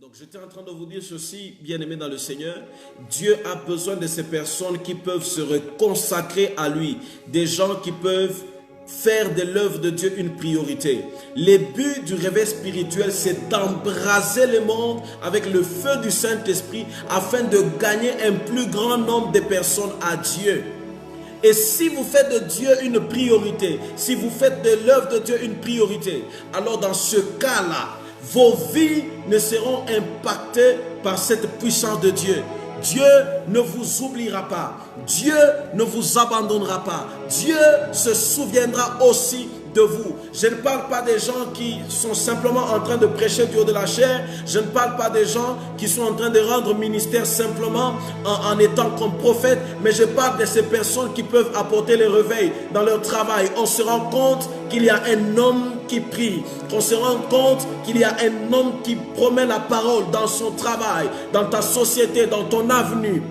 Donc j'étais en train de vous dire ceci, bien-aimés dans le Seigneur, Dieu a besoin de ces personnes qui peuvent se reconsacrer à lui, des gens qui peuvent faire de l'œuvre de Dieu une priorité. Le but du réveil spirituel, c'est d'embraser le monde avec le feu du Saint-Esprit afin de gagner un plus grand nombre de personnes à Dieu. Et si vous faites de Dieu une priorité, si vous faites de l'œuvre de Dieu une priorité, alors dans ce cas-là, vos vies ne seront impactées par cette puissance de Dieu. Dieu ne vous oubliera pas. Dieu ne vous abandonnera pas. Dieu se souviendra aussi de vous. Je ne parle pas des gens qui sont simplement en train de prêcher du haut de la chair. Je ne parle pas des gens qui sont en train de rendre ministère simplement en étant comme prophète. Mais je parle de ces personnes qui peuvent apporter le réveil dans leur travail. On se rend compte qu'il y a un homme qui prie. On se rend compte qu'il y a un homme qui promet la parole dans son travail, dans ta société, dans ton avenue.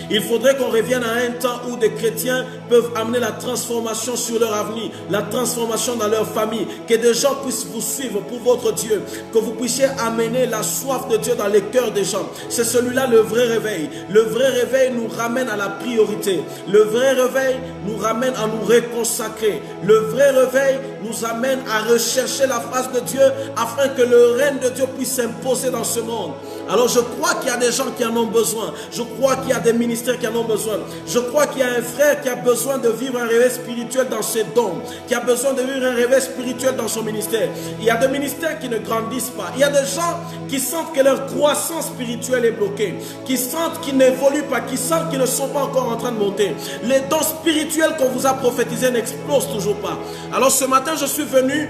Il faudrait qu'on revienne à un temps où des chrétiens peuvent amener la transformation sur leur avenir, la transformation dans leur famille, que des gens puissent vous suivre pour votre Dieu, que vous puissiez amener la soif de Dieu dans les cœurs des gens. C'est celui-là le vrai réveil. Le vrai réveil nous ramène à la priorité. Le vrai réveil nous ramène à nous reconsacrer. Le vrai réveil nous amène à rechercher la face de Dieu afin que le règne de Dieu puisse s'imposer dans ce monde. Alors je crois qu'il y a des gens qui en ont besoin. Je crois qu'il y a des ministères qui en ont besoin. Je crois qu'il y a un frère qui a besoin de vivre un réveil spirituel dans ses dons, qui a besoin de vivre un réveil spirituel dans son ministère. Il y a des ministères qui ne grandissent pas. Il y a des gens qui sentent que leur croissance spirituelle est bloquée, qui sentent qu'ils n'évoluent pas, qui sentent qu'ils ne sont pas encore en train de monter. Les dons spirituels qu'on vous a prophétisés n'explosent toujours pas. Alors ce matin, je suis venu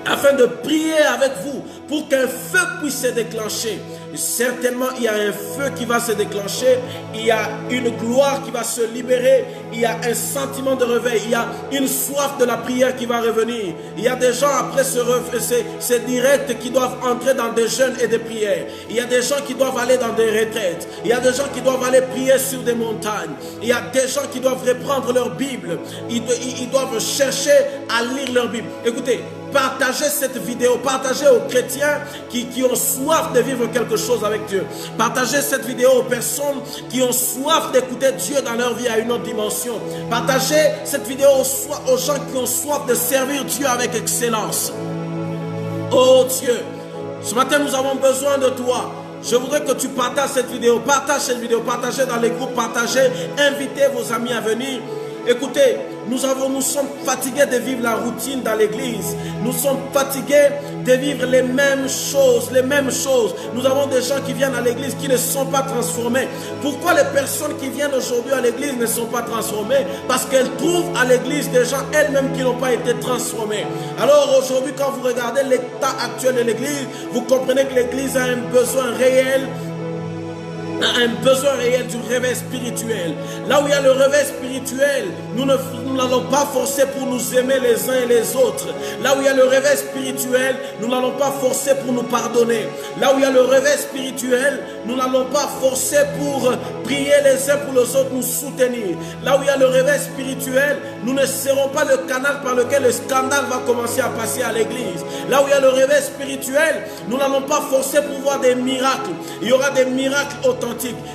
afin de prier avec vous pour qu'un feu puisse se déclencher. Certainement, il y a un feu qui va se déclencher, il y a une gloire qui va se libérer, il y a un sentiment de réveil, il y a une soif de la prière qui va revenir. Il y a des gens après ces directs qui doivent entrer dans des jeûnes et des prières. Il y a des gens qui doivent aller dans des retraites. Il y a des gens qui doivent aller prier sur des montagnes. Il y a des gens qui doivent reprendre leur Bible. Ils doivent chercher à lire leur Bible. Écoutez, partagez cette vidéo, partagez aux chrétiens qui ont soif de vivre quelque chose avec Dieu. Partagez cette vidéo aux personnes qui ont soif d'écouter Dieu dans leur vie à une autre dimension. Partagez cette vidéo aux gens qui ont soif de servir Dieu avec excellence. Oh Dieu, ce matin nous avons besoin de toi. Je voudrais que tu partages cette vidéo, partagez dans les groupes, partagez, invitez vos amis à venir. Écoutez, nous sommes fatigués de vivre la routine dans l'église. Nous sommes fatigués de vivre les mêmes choses. Nous avons des gens qui viennent à l'église qui ne sont pas transformés. Pourquoi les personnes qui viennent aujourd'hui à l'église ne sont pas transformées? Parce qu'elles trouvent à l'église des gens elles-mêmes qui n'ont pas été transformés. Alors aujourd'hui, quand vous regardez l'état actuel de l'église, vous comprenez que l'église a un besoin réel du réveil spirituel. Là où il y a le réveil spirituel, nous n'allons pas forcer pour nous aimer les uns et les autres. Là où il y a le réveil spirituel, nous n'allons pas forcer pour nous pardonner. Là où il y a le réveil spirituel, nous n'allons pas forcer pour prier les uns pour les autres, nous soutenir. Là où il y a le réveil spirituel, nous ne serons pas le canal par lequel le scandale va commencer à passer à l'église. Là où il y a le réveil spirituel, nous n'allons pas forcer pour voir des miracles. Il y aura des miracles authentiques.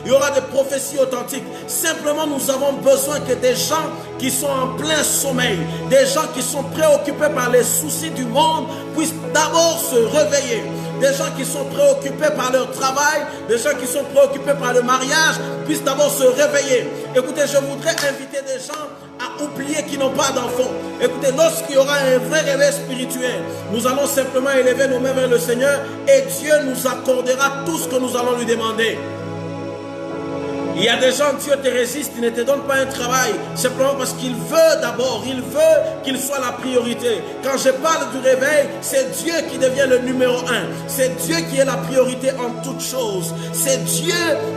Il y aura des prophéties authentiques. Simplement, nous avons besoin que des gens qui sont en plein sommeil, des gens qui sont préoccupés par les soucis du monde, puissent d'abord se réveiller. Des gens qui sont préoccupés par leur travail, des gens qui sont préoccupés par le mariage, puissent d'abord se réveiller. Écoutez, je voudrais inviter des gens à oublier qu'ils n'ont pas d'enfants. Écoutez, lorsqu'il y aura un vrai réveil spirituel, nous allons simplement élever nos mains vers le Seigneur et Dieu nous accordera tout ce que nous allons lui demander. Il y a des gens, Dieu te résiste, il ne te donne pas un travail, simplement parce qu'il veut d'abord, il veut qu'il soit la priorité. Quand je parle du réveil, c'est Dieu qui devient le numéro 1. C'est Dieu qui est la priorité en toutes choses. C'est Dieu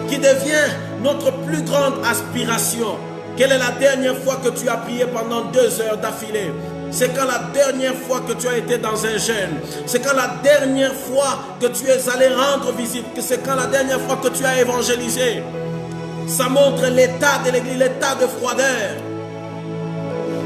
qui devient notre plus grande aspiration. Quelle est la dernière fois que tu as prié pendant 2 heures d'affilée? C'est quand la dernière fois que tu as été dans un jeûne? C'est quand la dernière fois que tu es allé rendre visite? C'est quand la dernière fois que tu as évangélisé? Ça montre l'état de l'église, l'état de froideur.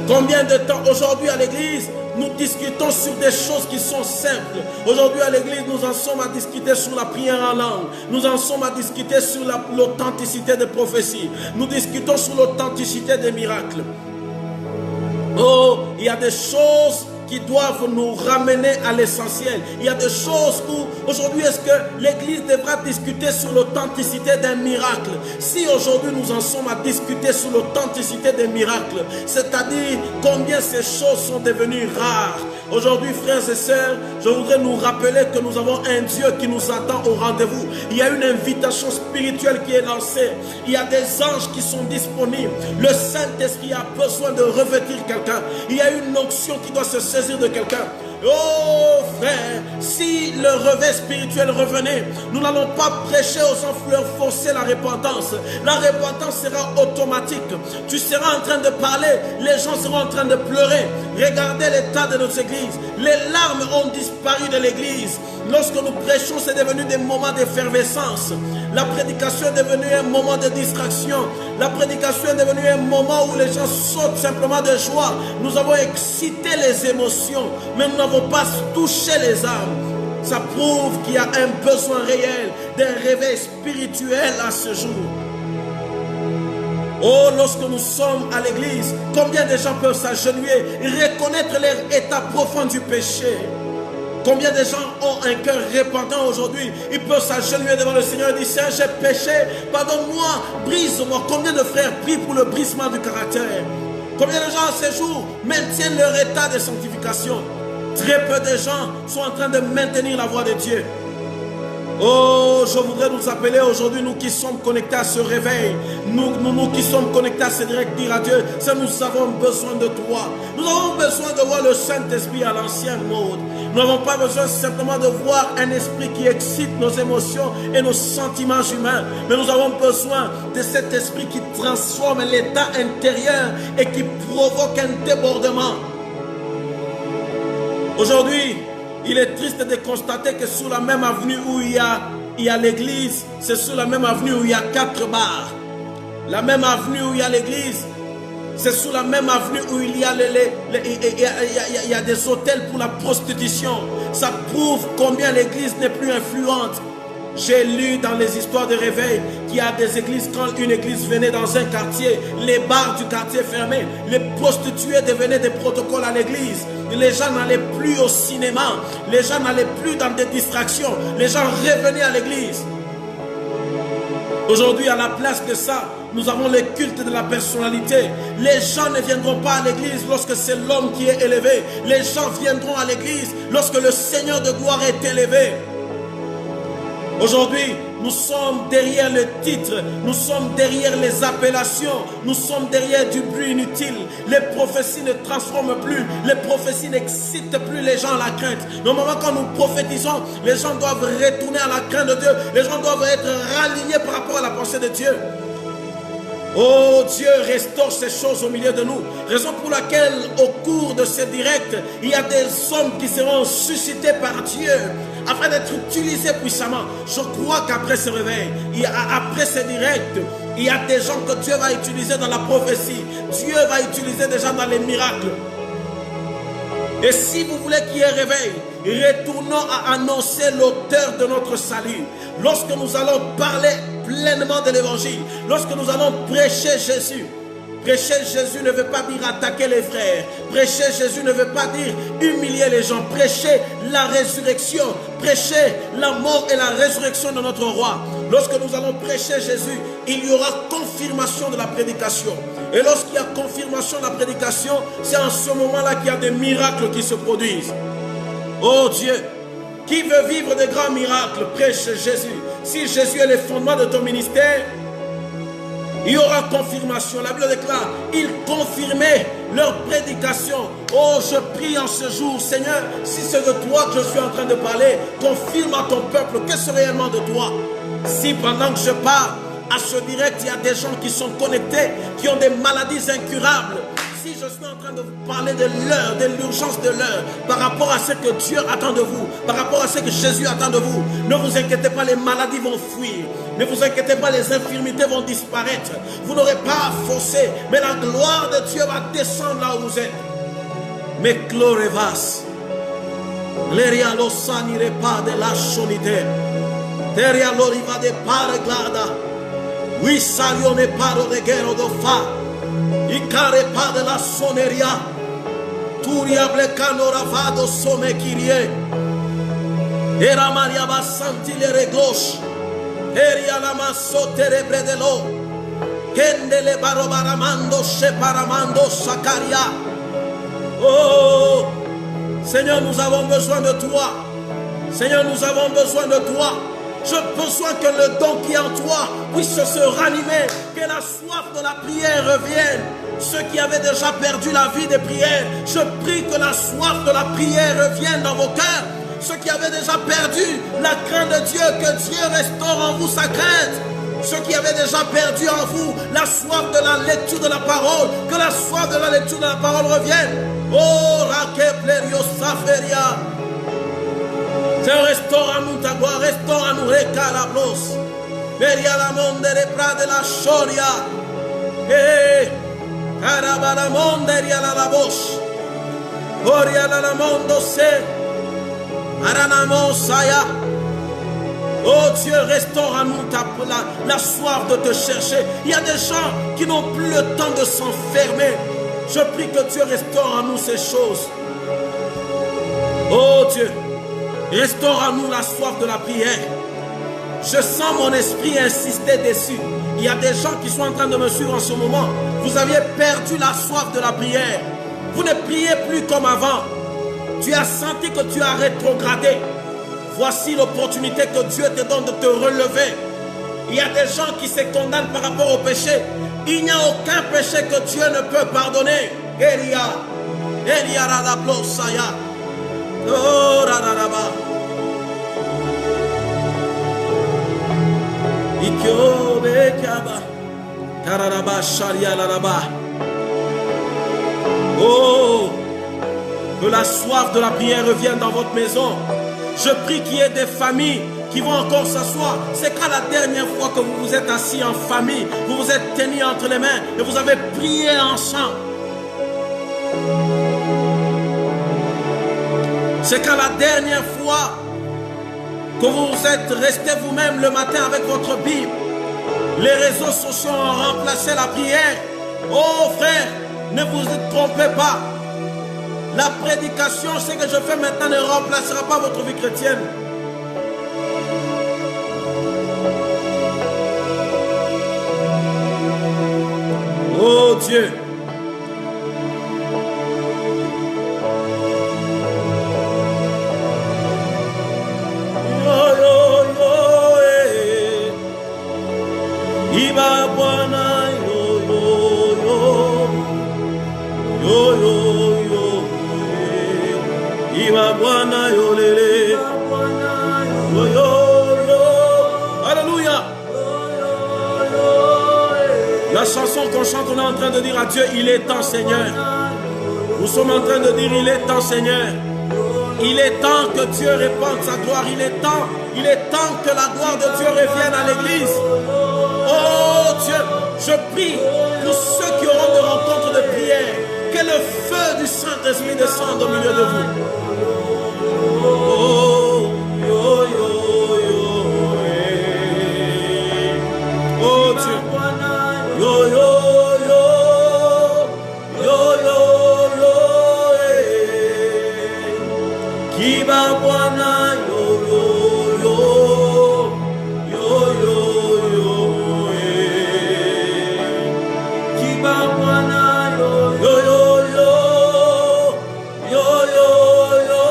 Combien de temps aujourd'hui à l'église, nous discutons sur des choses qui sont simples. Aujourd'hui à l'église, nous en sommes à discuter sur la prière en langue. Nous en sommes à discuter sur l'authenticité des prophéties. Nous discutons sur l'authenticité des miracles. Oh, il y a des choses qui doivent nous ramener à l'essentiel. Il y a des choses où, aujourd'hui, est-ce que l'Église devra discuter sur l'authenticité d'un miracle? Si aujourd'hui nous en sommes à discuter sur l'authenticité des miracles, c'est-à-dire combien ces choses sont devenues rares. Aujourd'hui, frères et sœurs, je voudrais nous rappeler que nous avons un Dieu qui nous attend au rendez-vous. Il y a une invitation spirituelle qui est lancée. Il y a des anges qui sont disponibles. Le Saint-Esprit a besoin de revêtir quelqu'un. Il y a une onction qui doit se saisir de quelqu'un. Oh frère, si le revers spirituel revenait, nous n'allons pas prêcher aux gens leur forcer la repentance. La repentance sera automatique. Tu seras en train de parler, les gens seront en train de pleurer. Regardez l'état de notre église. Les larmes ont disparu de l'église. Lorsque nous prêchons, c'est devenu des moments d'effervescence. La prédication est devenue un moment de distraction. La prédication est devenue un moment où les gens sautent simplement de joie. Nous avons excité les émotions, mais nous n'avons pas touché les âmes. Ça prouve qu'il y a un besoin réel d'un réveil spirituel à ce jour. Oh, lorsque nous sommes à l'église, combien de gens peuvent s'agenouiller et reconnaître leur état profond du péché? Combien de gens ont un cœur repentant aujourd'hui? Ils peuvent s'agenouiller devant le Seigneur et dire, Seigneur, j'ai péché, pardonne-moi, brise-moi. Combien de frères prient pour le brisement du caractère? Combien de gens à ces jours maintiennent leur état de sanctification? Très peu de gens sont en train de maintenir la voie de Dieu. Oh, je voudrais nous appeler aujourd'hui, nous qui sommes connectés à ce réveil, nous qui sommes connectés à ce direct, dire à Dieu, ça, nous avons besoin de toi. Nous avons besoin de voir le Saint-Esprit à l'ancien mode. Nous n'avons pas besoin simplement de voir un esprit qui excite nos émotions et nos sentiments humains, mais nous avons besoin de cet esprit qui transforme l'état intérieur et qui provoque un débordement. Aujourd'hui, il est triste de constater que sur la même avenue où il y a l'église, c'est sur la même avenue où il y a 4 bars. La même avenue où il y a l'église, c'est sur la même avenue où il y a des hôtels pour la prostitution. Ça prouve combien l'église n'est plus influente. J'ai lu dans les histoires de réveil qu'il y a des églises, quand une église venait dans un quartier, les bars du quartier fermaient, les prostituées devenaient des protocoles à l'église. Les gens n'allaient plus au cinéma, les gens n'allaient plus dans des distractions, les gens revenaient à l'église. Aujourd'hui, à la place de ça, nous avons le culte de la personnalité. Les gens ne viendront pas à l'église lorsque c'est l'homme qui est élevé. Les gens viendront à l'église lorsque le Seigneur de gloire est élevé. Aujourd'hui, nous sommes derrière le titre, nous sommes derrière les appellations, nous sommes derrière du bruit inutile. Les prophéties ne transforment plus, les prophéties n'excitent plus les gens à la crainte. Normalement, quand nous prophétisons, les gens doivent retourner à la crainte de Dieu. Les gens doivent être ralignés par rapport à la pensée de Dieu. Oh, Dieu restaure ces choses au milieu de nous. Raison pour laquelle, au cours de ce direct, il y a des hommes qui seront suscités par Dieu afin d'être utilisés puissamment. Je crois qu'après ce réveil, après ce direct, il y a des gens que Dieu va utiliser dans la prophétie. Dieu va utiliser des gens dans les miracles. Et si vous voulez qu'il y ait réveil, retournons à annoncer l'auteur de notre salut. Lorsque nous allons parler pleinement de l'évangile, lorsque nous allons prêcher Jésus, prêcher Jésus ne veut pas dire attaquer les frères. Prêcher Jésus ne veut pas dire humilier les gens. Prêcher la résurrection, prêcher la mort et la résurrection de notre roi. Lorsque nous allons prêcher Jésus, il y aura confirmation de la prédication. Et lorsqu'il y a confirmation de la prédication, c'est en ce moment-là qu'il y a des miracles qui se produisent. Oh Dieu, qui veut vivre de grands miracles, prêche Jésus. Si Jésus est le fondement de ton ministère, il y aura confirmation. La Bible déclare, ils confirmaient leur prédication. Oh, je prie en ce jour, Seigneur, si c'est de toi que je suis en train de parler, confirme à ton peuple que c'est réellement de toi. Si pendant que je parle à ce direct, il y a des gens qui sont connectés, qui ont des maladies incurables, si je suis en train de vous parler de l'heure, de l'urgence de l'heure, par rapport à ce que Dieu attend de vous, par rapport à ce que Jésus attend de vous, ne vous inquiétez pas, les maladies vont fuir. Ne vous inquiétez pas, les infirmités vont disparaître. Vous n'aurez pas à forcer, mais la gloire de Dieu va descendre là où vous êtes. me clorevas. Leria lo sanire pa de la sonite. Teria loriva de pareglada. Oui salione paro de guerro do fa. Icare pa de la soneria. Turia blecano ravado some kirie. Era Maria basanti le reglosh. Eria la maso terebre de lo. Kende le barobaramando separamando sakaria. Oh Seigneur, nous avons besoin de toi. Seigneur, nous avons besoin de toi. J'ai besoin que le don qui est en toi puisse se ranimer, que la soif de la prière revienne. Ceux qui avaient déjà perdu la vie des prières, je prie que la soif de la prière revienne dans vos cœurs. Ceux qui avaient déjà perdu la crainte de Dieu, que Dieu restaure en vous sa crainte. Ceux qui avaient déjà perdu en vous la soif de la lecture de la parole, que la soif de la lecture de la parole revienne. Oh, Rakeplerio Saferia. Seigneur, restaure à nous ta gloire, restaure à nous Rekalablos. Veria la monde de bras de la Choria. Eh, Carabala monde ria la boche. Oria la mondo se. Aranamo Saya. Oh Dieu, restaure à nous la soif de te chercher. Il y a des gens qui n'ont plus le temps de s'enfermer. Je prie que Dieu restaure à nous ces choses. Oh Dieu, restaure à nous la soif de la prière. Je sens mon esprit insister dessus. Il y a des gens qui sont en train de me suivre en ce moment. Vous aviez perdu la soif de la prière. Vous ne priez plus comme avant. Tu as senti que tu as rétrogradé. Voici l'opportunité que Dieu te donne de te relever. Il y a des gens qui se condamnent par rapport au péché. Il n'y a aucun péché que Dieu ne peut pardonner. Elia Radablossaya. Oh Radadaba. Ikyobe Kaba. Kararaba Sharia Laraba. Oh, que la soif de la prière revienne dans votre maison. Je prie qu'il y ait des familles qui vont encore s'asseoir. C'est quand la dernière fois que vous vous êtes assis en famille, vous vous êtes tenus entre les mains et vous avez prié ensemble. C'est quand la dernière fois que vous vous êtes restés vous-même le matin avec votre Bible. Les réseaux sociaux ont remplacé la prière. Oh frère, ne vous trompez pas. La prédication, ce que je fais maintenant ne remplacera pas votre vie chrétienne. Oh Dieu. Yo yo yo Iba Bwana yo yo yo yo yo yo Iba Bwana yo lele yo yo yo. Alléluia. La chanson qu'on chante, on est en train de dire à Dieu, il est temps Seigneur. Nous sommes en train de dire, il est temps Seigneur. Il est temps que Dieu répande sa gloire. Il est temps que la gloire de Dieu revienne à l'église. Oh Dieu, je prie pour ceux qui auront des rencontres de prière, que le feu du Saint-Esprit descende au milieu de vous. Oh, yo, yo, yo, oh Dieu. Yo, yo, yo, yo, yo, yo, Kiba Bwana, yo, yo, yo, yo, yo, yo, Kiba Bwana, yo, yo, yo, yo, yo, yo,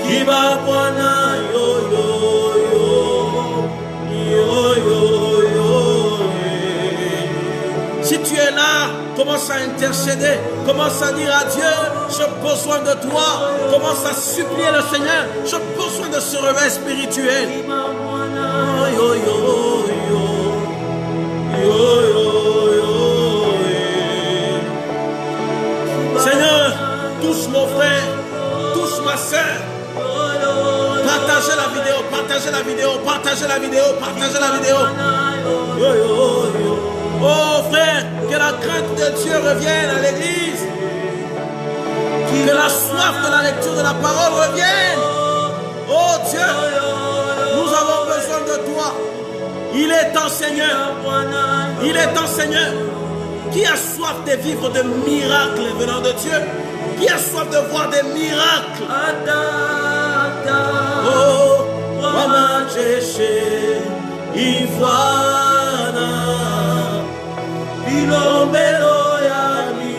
Kiba Bwana, yo, yo, yo, yo, yo. Si tu es là, commence à intercéder, commence à dire à Dieu, j'ai besoin de toi, commence à supplier le Seigneur, j'ai besoin de ce réveil spirituel. Yo, yo, yo, yo, yo, yo. Seigneur, touche mon frère, touche ma soeur. Partagez la vidéo, partagez la vidéo, partagez la vidéo, partagez la vidéo. Yo, yo, yo. Oh frère, Que la crainte de Dieu revienne à l'église. Que la soif de la lecture de la parole revienne. Oh Dieu, nous avons besoin de toi. Il est temps, Seigneur. Il est temps, Seigneur. Qui a soif de vivre de miracles venant de Dieu? Qui a soif de voir des miracles? Oh, Mama Jéché, Ivoana, Bilombelo Yami,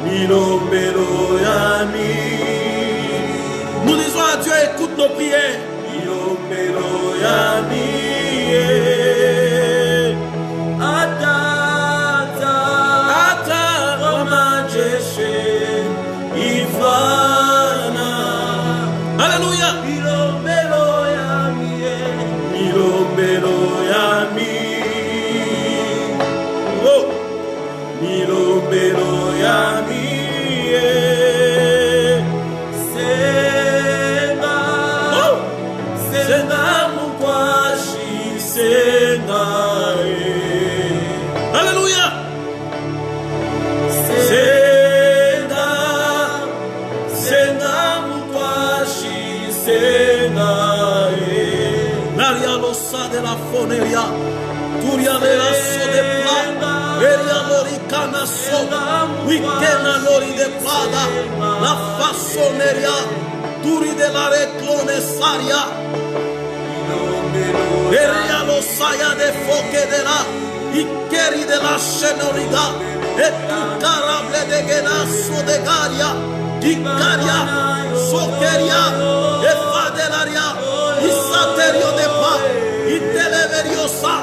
Bilombelo Yami. Nous disons à Dieu, écoute nos prières. Bilombelo Yami. Alléluia. Oh. Alléluia. De la foneria, Turia de la Sodepla, Eria Loricana Soda, Wikena Lori de Prada, la Fasoneria, Turi de la Reclone Saria, Eria Losaya de Foque de la, Ikeri de la Chenorida, et tu carable de Genaso de Garia, Ikaria, Soqueria, Efa de Laria, Isaterio de Pa. Iteleveriosa,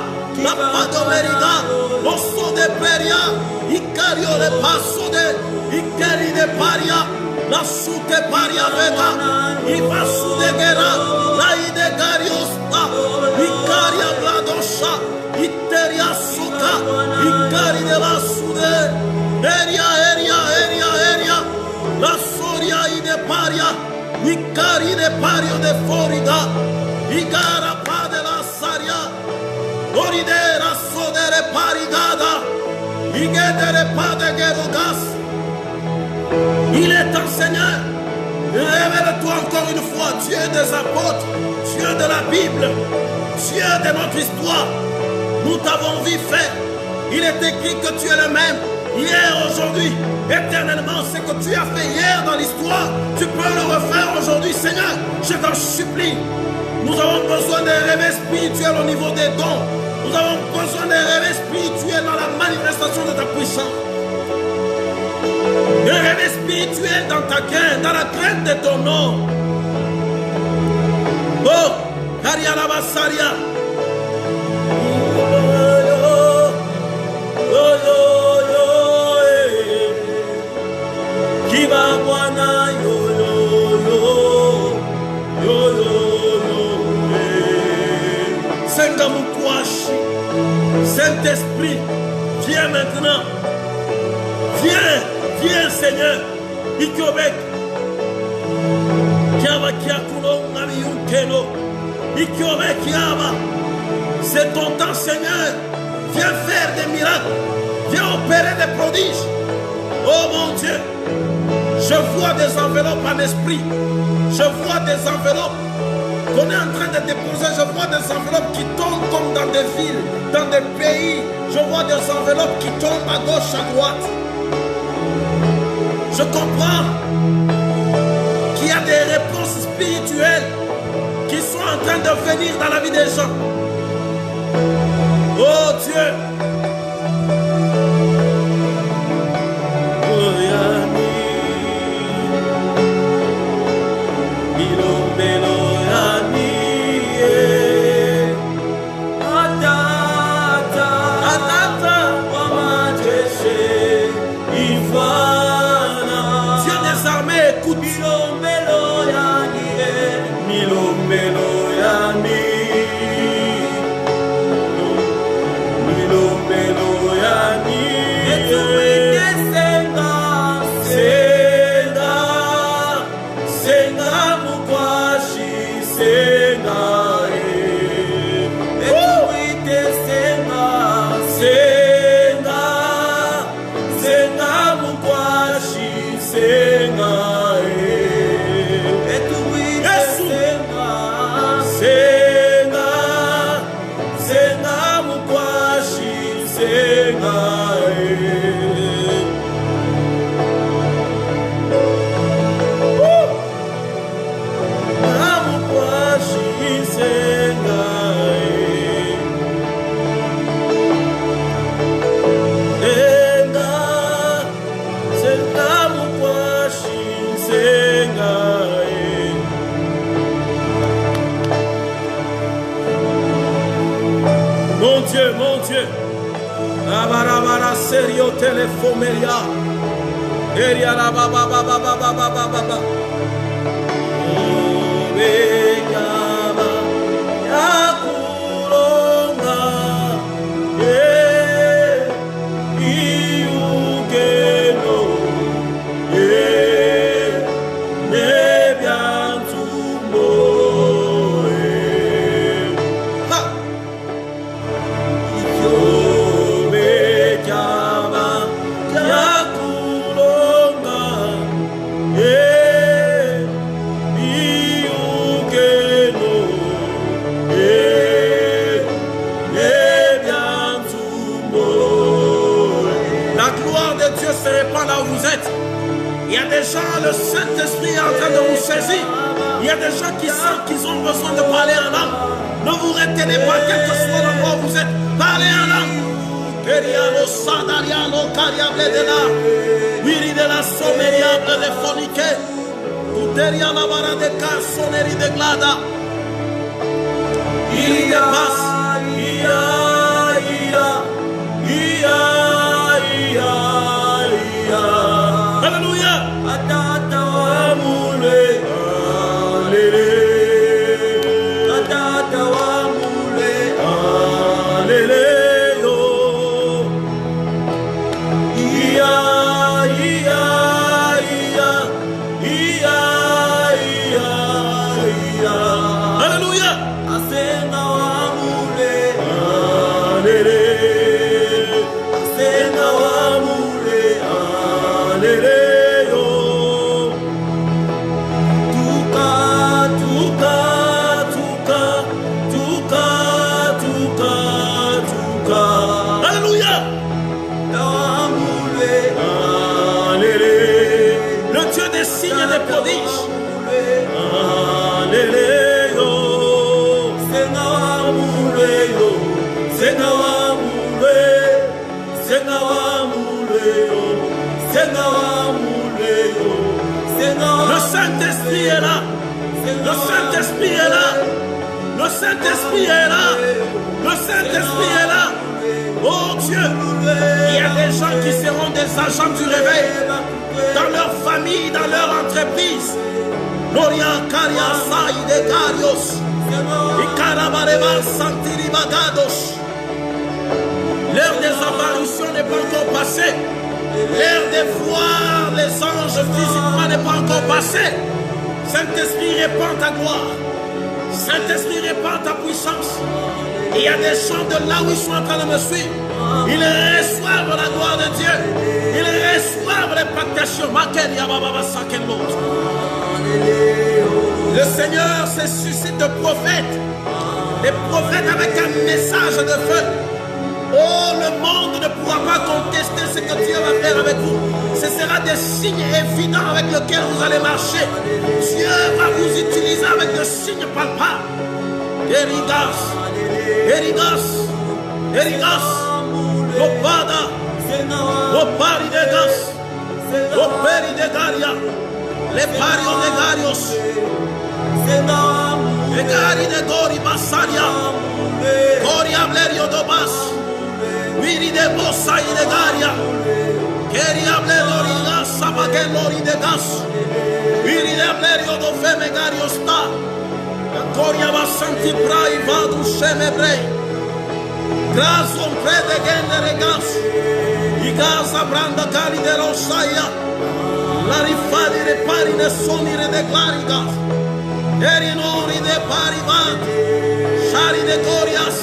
la Padomeriga, Osso de Peria, Icario de Paso de Icari de Paria, la Sute Paria Vega, Ivasu de Guerra, la Idegariosta, Icaria Bladosha, Iteria Suca, Icari de la Sude, Eria, la Soria y de Paria, Icari de Pario de Florida, Igara de la Saria, Oridera Sodere Parigada, Igedere Pade Gerogas. Il est temps, Seigneur, révèle-toi encore une fois, Dieu des apôtres, Dieu de la Bible, Dieu de notre histoire. Nous t'avons vu faire. Il est écrit que tu es le même, hier, aujourd'hui, éternellement. Ce que tu as fait hier dans l'histoire, tu peux le refaire aujourd'hui, Seigneur. Je t'en supplie. Nous avons besoin d'un réveil spirituel au niveau des dons. Nous avons besoin d'un réveil spirituel dans la manifestation de ta puissance. Un réveil spirituel dans ta crainte, dans la crainte de ton nom. Oh, Kariana Basaria. Kiba Bwana yo. Saint-Esprit, viens maintenant. Viens Seigneur. Ikobek. Kiaba Kiakulo Nabiyunkeno. Ikobek Kiaba. C'est ton temps, Seigneur. Viens faire des miracles. Viens opérer des prodiges. Oh mon Dieu. Je vois des enveloppes en esprit. Je vois des enveloppes qu'on est en train de déposer. Je vois des enveloppes qui tombent comme dans des villes, dans des pays. Je vois des enveloppes qui tombent à gauche, à droite. Je comprends qu'il y a des réponses spirituelles qui sont en train de venir dans la vie des gens. Oh Dieu. Dieu, mon Dieu. Abarabara serio telefomeria. Eria la ba ba ba ba ba ba ba ba ba ba. Obeyaba yakulonga. Iugeno. Nebiantumbo. Ha. Obeyaba yakulonga. Iugeno. Nebiantumbo. La gloire de Dieu se répand là où vous êtes. Il y a des gens, le Saint-Esprit est en train de vous saisir. Il y a des gens qui sentent qu'ils ont besoin de parler en langue. Ne vous retenez pas, quel que soit l'endroit où vous êtes. Parlez en langue. Periano Sadariano Cariable de la Viri de la Someriable de Fonique. Tuteria la vara de Cassoneri de Glada. Il y passe. Alléluia. Atata wa mule. Alléluia. Atata wa mule. Alléluia. Ia ia ia ia ia ia. Alléluia. Asenga wa mule. Alléluia. Asenga wa mule. Alléluia. Signes et des prodiges. Alléluia. Le Saint-Esprit est là. Le Saint-Esprit est là. Le Saint-Esprit est là. Le Saint-Esprit est là. Oh Dieu, il y a des gens qui seront des agents du réveil dans leur famille, dans leur entreprise. Gloria Caria Sai de Carios. Icarabareba Santiribagados. L'heure des apparitions n'est pas encore passée. L'heure de voir les anges physiquement n'est pas encore passée. Saint-Esprit répand ta gloire. Saint-Esprit répand ta puissance. Il y a des gens de là où ils sont en train de me suivre. Ils reçoivent la gloire de Dieu. Ils reçoivent l'impactation. Le Seigneur se suscite de prophètes. Des prophètes avec un message de feu. Oh, le monde ne pourra pas contester ce que Dieu va faire avec vous. Ce sera des signes évidents avec lesquels vous allez marcher. Dieu va vous utiliser avec des signes palpables. Erigas, Erigas, Erigas, Opada, Opari de Gas, Operi de Garia, les Pario de Garios, Egari de Gori Bassaria, Goria Blerio de Bas, Viri de Bossa de Garia, Keria Blerio Sabagelori de Gas, Viri de Blerio de Feme Gariosta, Goria Bassanti Brai Vadu Shemebrei, Grasso Prede Gendere Gas, Igasa Branda Cari de Rosaia, La Rifadi de Pari de Sonire de Clarigas, Erinori de Parivat, Shari de Corias,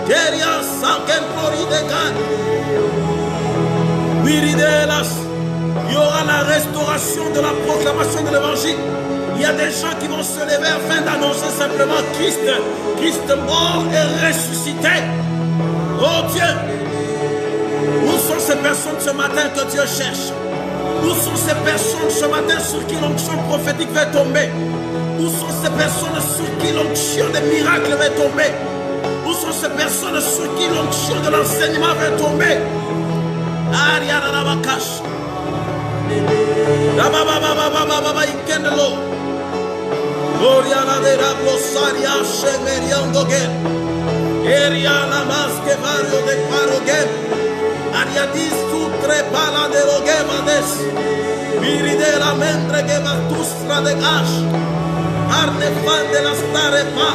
Gerias Sakenpori de Gani, Viridelas. Il y aura la restauration de la proclamation de l'évangile. Il y a des gens qui vont se lever afin d'annoncer simplement Christ mort et ressuscité. Oh Dieu, où sont ces personnes ce matin que Dieu cherche? Où sont ces personnes ce matin sur qui l'onction prophétique va tomber? Où sont ces personnes sur qui l'onction des miracles va tomber? Où sont ces personnes sur qui l'onction de l'enseignement va tomber? Ariana Nabakash. Gloria la de la glosaria, Shemerian Dogen. Eria la maske vario de parogem. Ariadis tu trepala de rogevades. Miride la mendre que va tustra de gash. Arne fan de la stare pa.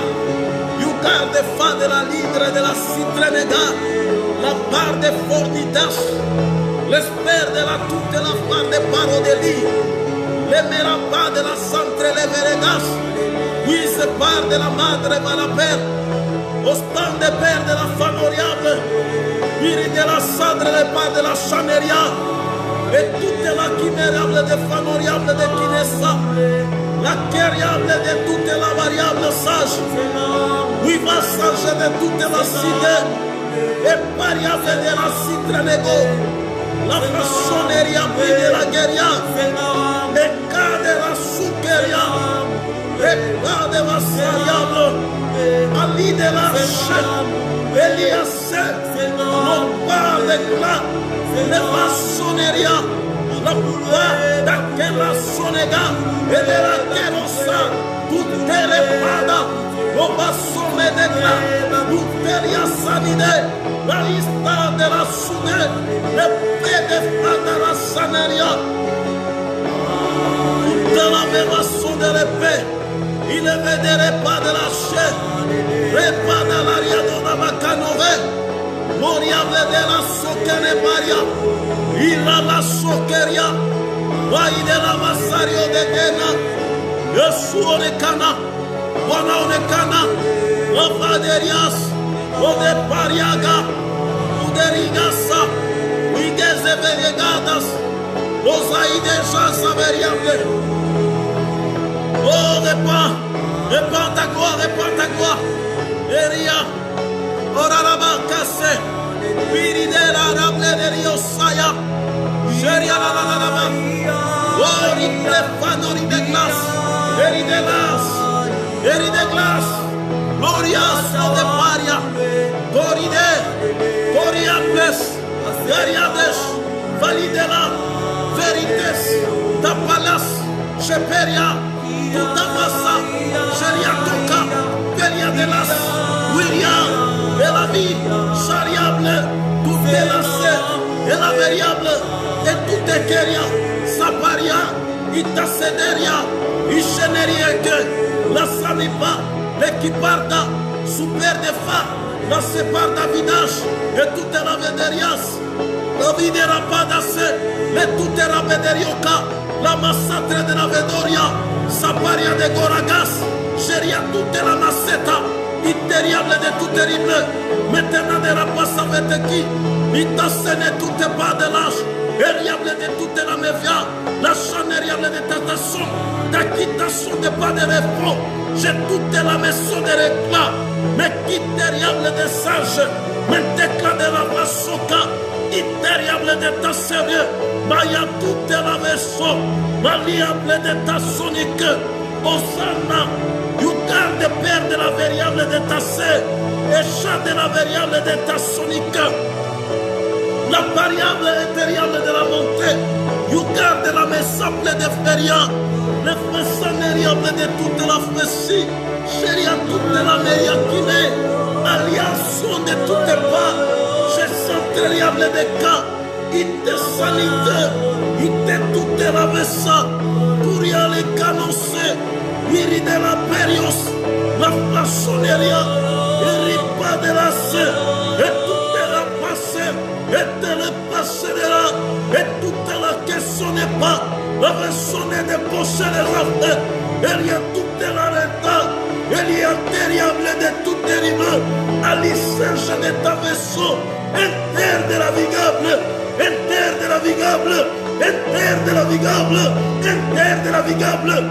Yucar de fan de la lidre de la citrenega. La part de fornitas. L'espère de la toute la part de parodeli. Le merapa de la centre le veregas. Oui, se part de la madre va la père. Au stand de père de la famoriable. Miri de la cendre le pas de la chameria. Et toute la chimérable de famoriable de Kinessa. La quériable de toute la variable sage. Oui, va changer de toute la cité. Et variable de la citrenego. La façonneria de la guerria. Et cas de la souqueria. Et cas de la variable. Ali de la chef. Elias, non pas de là, le maçonneria, la pouvoir d'aquella sonega et de la kerosa, tout est repada, le maçonne de là, tout est ya sanide, la lista de la soudé, le paix de fada la saneria, toute la mévaçon de l'épée, il ne vedrait pas de la chair. Repa de la riado da bacanove, moriable de la soquene maria, ira la soqueria, vai de la masario de gena, Yesu one cana, wana one cana, ovaderias, ode pariaga, uderigasa, igeze veregadas, los aidejas averiable, oh repa. Répand ta gloire, Eria, Oraraba Kasse, Piridera Rable de Riosaya, Sheria la oh, Riple Fanori de glace, Eri de glace, Glorias de Paria, Toriapes, Gariades, Validela, Verites, Tapalas, Sheperia, Tutamasa, Sheria Toka, Peria de las, William, de la vie, Chariable, tout est lassé, et la variable, et tout est keria, Saparia, Itasederia, Icheneria que, la Sanipa, l'équiparda, Super de Fa, la Separda Vidache, et tout est la Vederias, la Videra Padasse, et tout est la Vederioka, la massacre de la Vedoria, Saparia de Goragas, Sheria toute la maceta, terrible de tout terrible, maintenant de la passe avec qui, Itasene tout pas de l'âge, Eriable de toute la mévia, la chanériable de tentation, d'acquittation de pas de refrain, j'ai toute la maison de réclat, mais qui terrible de sage, mais déclat de la masoka, terrible de ta sérieux, Maya toute la maison, malliable de ta sonique, Osana, you garde père de la variable de ta sœur, et chat de la variable de ta sonique, la variable intérieure de la montée, you garde la messample de feria, le fessanériable de toute la fessie, chéria toute la meria qui n'est, alliance de toutes pas, j'ai centrériable de cas, il te sanité, il te toute la vessa, pour y aller canoncé, miri de la périos, la façonneria, il ripa de la sœur, et toute la passée, et te le passera, et toute la question n'est pas, la sonner de pocher les affaires, il y a toute la renta, il y a terrible de tout terrible, à l'issage de ta vaisseau, inter de la vigable, inter de la vigable, inter de la vigable, inter de la vigable.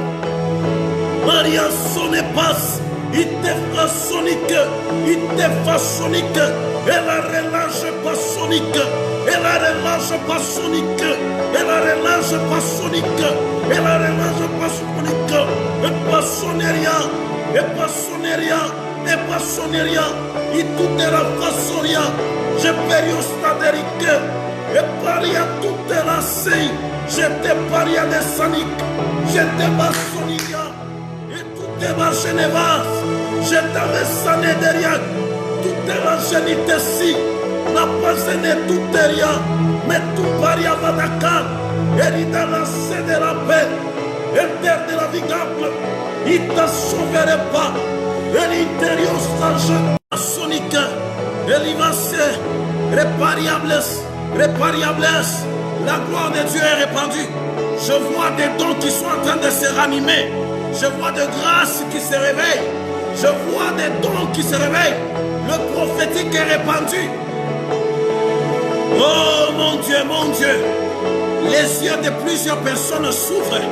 Maria sonne passe, il te façonnique, il te façonnique, elle la relâche pas sonique, elle la relâche pas sonique, elle la relâche pas sonique, elle la relâche pas sonique, et passionneria, et passionneria, et passionneria, il tout est la façonneria, je périostadérique, et paria toute la sei, je te paria de sanique, je te maçonneria. Te va Genevas, je t'avais sané derrière, toute la si la pasene tuteria, mais tout paria vadaka, hérida la sé de la paix, éther de la vigable, il ne sauverait pas, et l'intérieur sage, sonique, et l'ivacé, répariables, la gloire de Dieu est répandue. Je vois des dons qui sont en train de se ranimer. Je vois de grâces qui se réveillent. Je vois des dons qui se réveillent. Le prophétique est répandu. Oh mon Dieu, les yeux de plusieurs personnes s'ouvrent.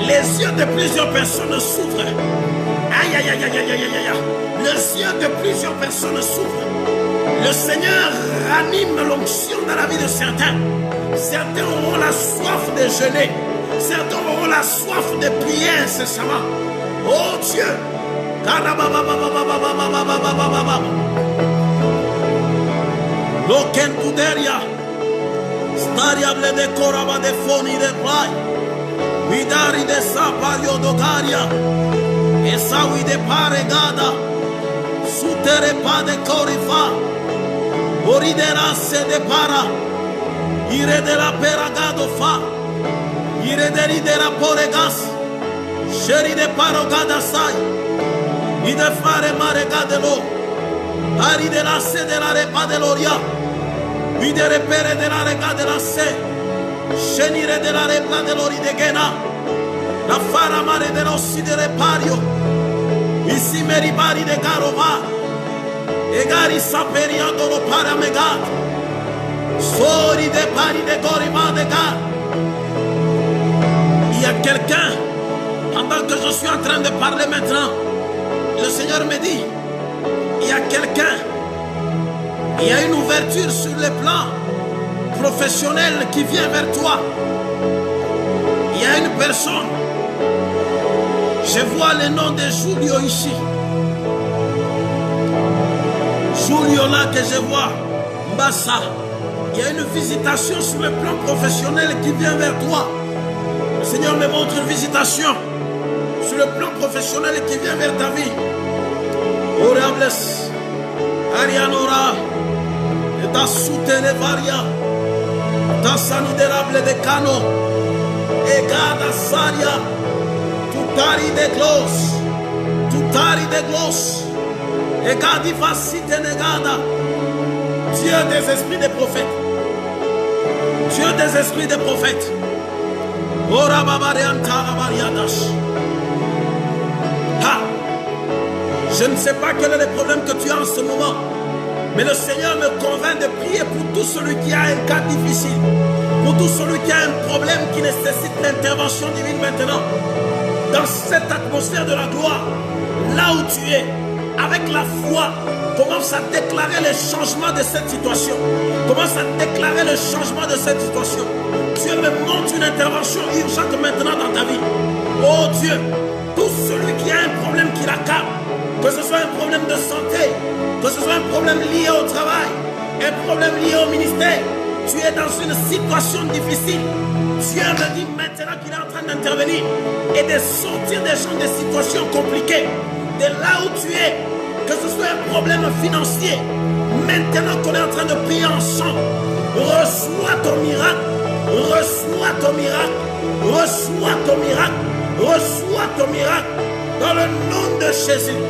Les yeux de plusieurs personnes s'ouvrent. Aïe, aïe, aïe, aïe, aïe, aïe, aïe. Les yeux de plusieurs personnes s'ouvrent. Le Seigneur ranime l'onction dans la vie de certains. Certains auront la soif de jeûner. Certains auront la soif de prier incessamment. Oh Dieu. Lokentuderia. Stariable de coraba de foni de play. Vidari de sapario dogaria. Esawi de paregada. Sutere pa de corifa. Oridera se de para. Ire de la peragado fa. Ire de la poregas. Sheri de parogada sai. Ide fare maregadelo. Ari de la se de la repa de loria. Ide repere de la rega de la se. Shenire de la repa de lori de gena. La fara mare de rossi de repario. Isi meribari de garova. Egari saperiando lo paramegat. Sori de pari de gorima de gar. Il y a quelqu'un, pendant que je suis en train de parler maintenant, le Seigneur me dit, il y a quelqu'un, il y a une ouverture sur le plan professionnel qui vient vers toi. Il y a une personne, je vois le nom de Julio ici. Julio là que je vois, Mbassa. Il y a une visitation sur le plan professionnel qui vient vers toi. Le Seigneur me montre une visitation sur le plan professionnel qui vient vers ta vie. Orables, Arianora, et ta soutene varia, ta sanidérable de cano, et gada saria, tutari de gloss, et gadi facite negada, Dieu des esprits des prophètes. Dieu des esprits des prophètes. Je ne sais pas quel est le problème que tu as en ce moment, mais le Seigneur me convainc de prier pour tout celui qui a un cas difficile, pour tout celui qui a un problème qui nécessite l'intervention divine maintenant. Dans cette atmosphère de la gloire, là où tu es, avec la foi, commence à déclarer le changement de cette situation. Commence à déclarer le changement de cette situation. Dieu me montre une intervention urgente maintenant dans ta vie. Oh Dieu, tout celui qui a un problème qui l'accable, que ce soit un problème de santé, que ce soit un problème lié au travail, un problème lié au ministère, tu es dans une situation difficile. Dieu me dit maintenant qu'il est en train d'intervenir et de sortir des gens de situations compliquées. De là où tu es, que ce soit un problème financier, maintenant qu'on est en train de prier ensemble, reçois ton miracle, reçois ton miracle, reçois ton miracle, reçois ton miracle, dans le nom de Jésus.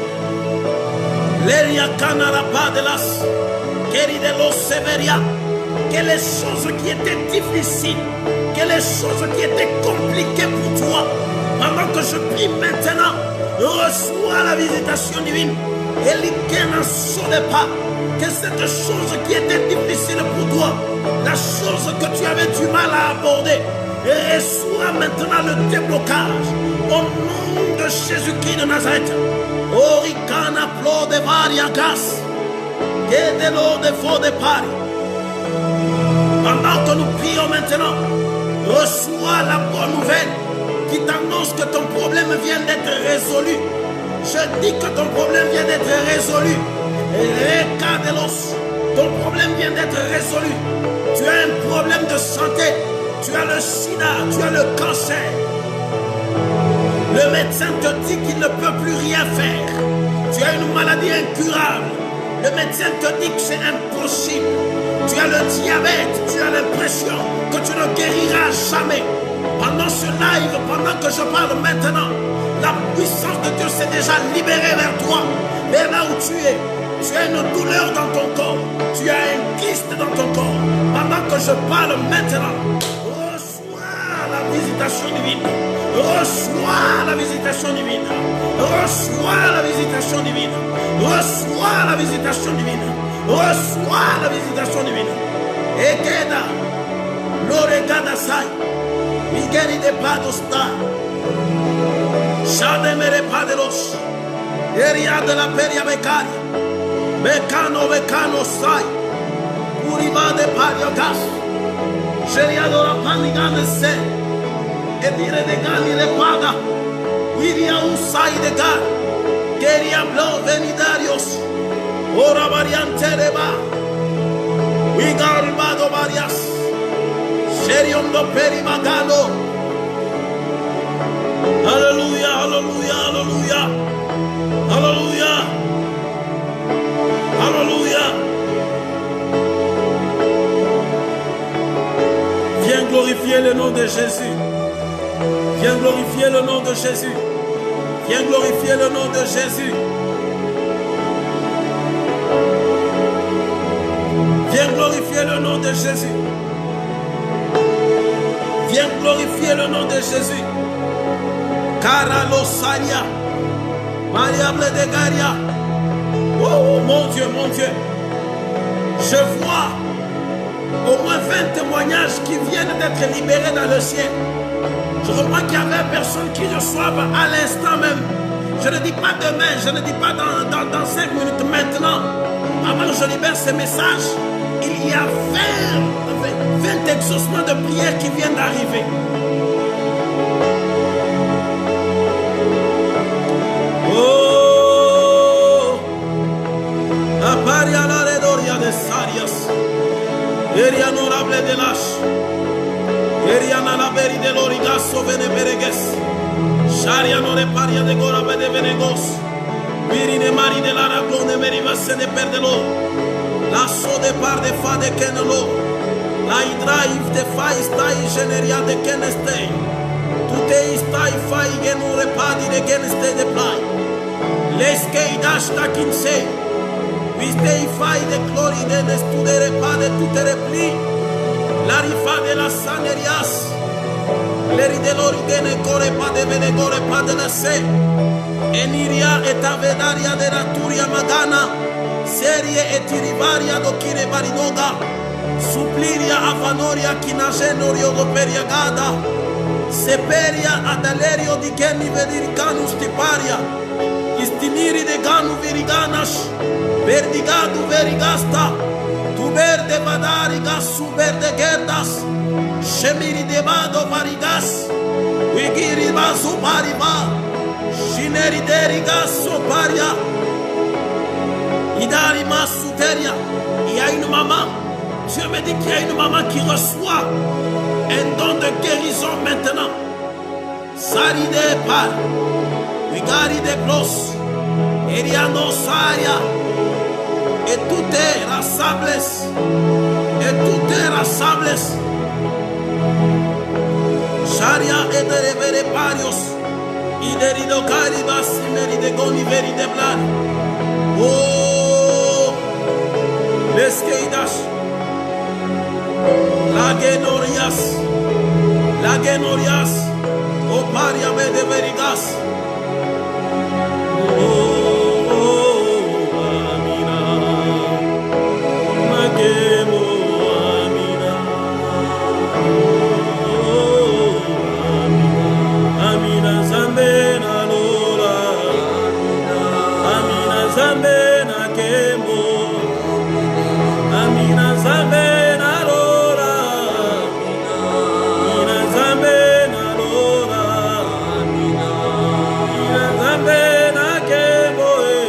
Leria canara padelas, queridos severia, que les choses qui étaient difficiles, que les choses qui étaient compliquées pour toi, pendant que je prie maintenant, reçois la visitation divine. Et l'Iken n'en saurait pas que cette chose qui était difficile pour toi, la chose que tu avais du mal à aborder, reçois maintenant le déblocage au nom de Jésus-Christ de Nazareth. Oricana plo de variagas, que de l'eau de faux de Paris. Pendant que nous prions maintenant, reçois la bonne nouvelle qui t'annonce que ton problème vient d'être résolu. Je dis que ton problème vient d'être résolu. Recadelos, ton problème vient d'être résolu. Tu as un problème de santé. Tu as le sida, tu as le cancer. Le médecin te dit qu'il ne peut plus rien faire. Tu as une maladie incurable. Le médecin te dit que c'est impossible. Tu as le diabète, tu as l'impression que tu ne guériras jamais. Pendant ce live, pendant que je parle maintenant, la puissance de Dieu s'est déjà libérée vers toi, vers là où tu es. Tu as une douleur dans ton corps, tu as un kyste dans ton corps. Pendant que je parle maintenant, reçois la visitation divine. Reçois la visitation divine. Reçois la visitation divine. Reçois la visitation divine. Reçois la visitation divine. Ekeda, l'oregada sai, migeri de padosta, shade mere padelos, eria de la peria becaria, becano sai, puriva de padiogas, sheria de la panigane se, e dire de gani de pada, iria un sai de gar, geria blo venidarios, ora variante de ba, Wigaribado varias, Seriondo perimagano. Alléluia, alléluia, alléluia, alléluia, alléluia. Viens glorifier le nom de Jésus. Viens glorifier le nom de Jésus. Viens glorifier le nom de Jésus. Viens glorifier le nom de Jésus. Viens glorifier le nom de Jésus. Caralosaria. Maria Bledegaria. Oh mon Dieu, mon Dieu. Je vois au moins 20 témoignages qui viennent d'être libérés dans le ciel. Je comprends qu'il y avait personne qui reçoivent à l'instant même. Je ne dis pas demain, je ne dis pas dans 5 minutes maintenant. Avant que je libère ce message, il y a 20 exaucements de prière qui viennent d'arriver. Oh, Aparia la redoria de Sarias, Eria honorable de Lash, Eria nalaberi de Lorigaso Venebereges, Sharia no reparia de Gorabe de Venegos, Virine Mari de la Raglone Merivase de Perdelo. La so de par de fa de kenelo, la idraif de fa istai generia de kenestei, tu te istai fa igenu repadi de keneste de plai, leskei dashta kinsei, vistei fa de glori de nestudere pa de tu te repli, la rifa de la sanerias, leri de lori gene gore pa de vene gore pa de la se, eniria et avedaria de naturia magana, serie et rivaria do kire baridoga, supliria avanoria kinagenorio do periagada, seperia adalerio di kenni vedircanus tiparia, istiniri de ganu viriganas, verdigadu verigasta, tu verde vadarigas su verde gerdas, shemiri de vado varigas, wigiri basu pariva, shineri derigas soparia, Idarima Souteria. Il y a une maman. Dieu me dit qu'il y a une maman qui reçoit un don de guérison maintenant. Sari de par, Wigari de Blos, Eriano Saria, et tout est rassemblé. Et tout est rassemblé. Sharia et de revere parios, Iderido Caribas, Simeri de Goniveri de Blan. Oh! Leskeidas, la genorias, oparia de verigas. Oh, amina, magemo, amina. Oh, amina, amina zambena lola, amina zambena kemo. Amina zambena lora, Amina zambena lora, Amina zambena keboe,